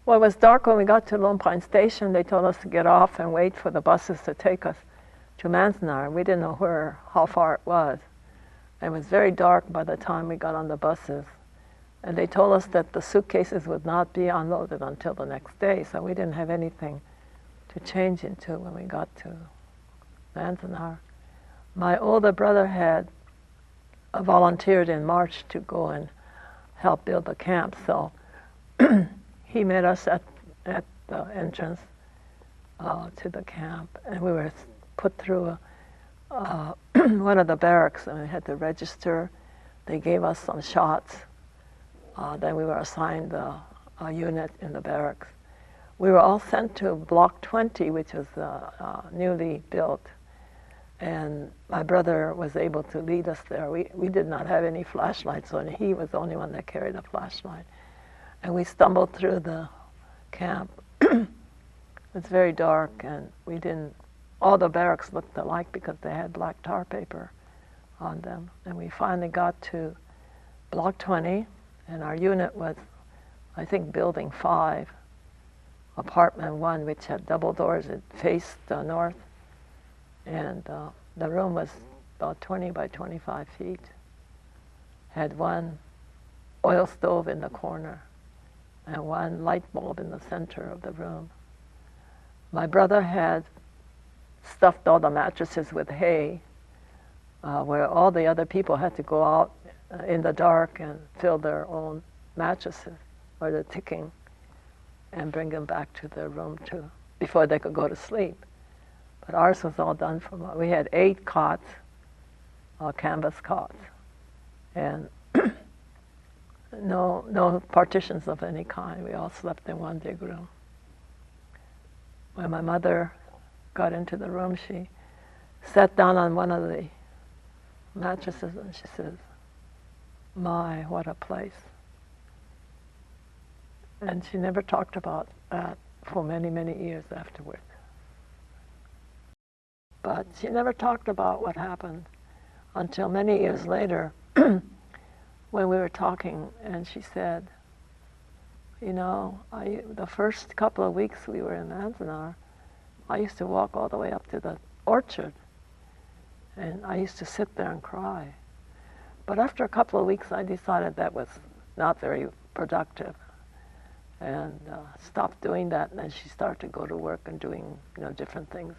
Well, it was dark when we got to Lone Pine Station. They told us to get off and wait for the buses to take us to Manzanar. We didn't know how far it was. It was very dark by the time we got on the buses. And they told us that the suitcases would not be unloaded until the next day, so we didn't have anything to change into when we got to Manzanar. My older brother had volunteered in March to go and help build the camp, so he met us at the entrance to the camp, and we were put through one of the barracks, and we had to register. They gave us some shots. Then we were assigned a unit in the barracks. We were all sent to Block 20, which was newly built, and my brother was able to lead us there. We did not have any flashlights, so he was the only one that carried a flashlight. And we stumbled through the camp. It was very dark, and all the barracks looked alike because they had black tar paper on them. And we finally got to Block 20, and our unit was, I think, Building 5, Apartment 1, which had double doors. It faced north, and the room was about 20 by 25 feet. Had one oil stove in the corner and one light bulb in the center of the room. My brother had stuffed all the mattresses with hay, where all the other people had to go out in the dark and fill their own mattresses or the ticking and bring them back to their room before they could go to sleep. But ours was all done we had 8 cots, canvas cots, and no partitions of any kind. We all slept in one big room. When my mother got into the room, she sat down on one of the mattresses and she says, "My, what a place." And she never talked about that for many, many years afterward. But she never talked about what happened until many years later when we were talking, and she said, "You know, the first couple of weeks we were in Manzanar, I used to walk all the way up to the orchard, and I used to sit there and cry. But after a couple of weeks, I decided that was not very productive, and stopped doing that. And then she started to go to work and doing different things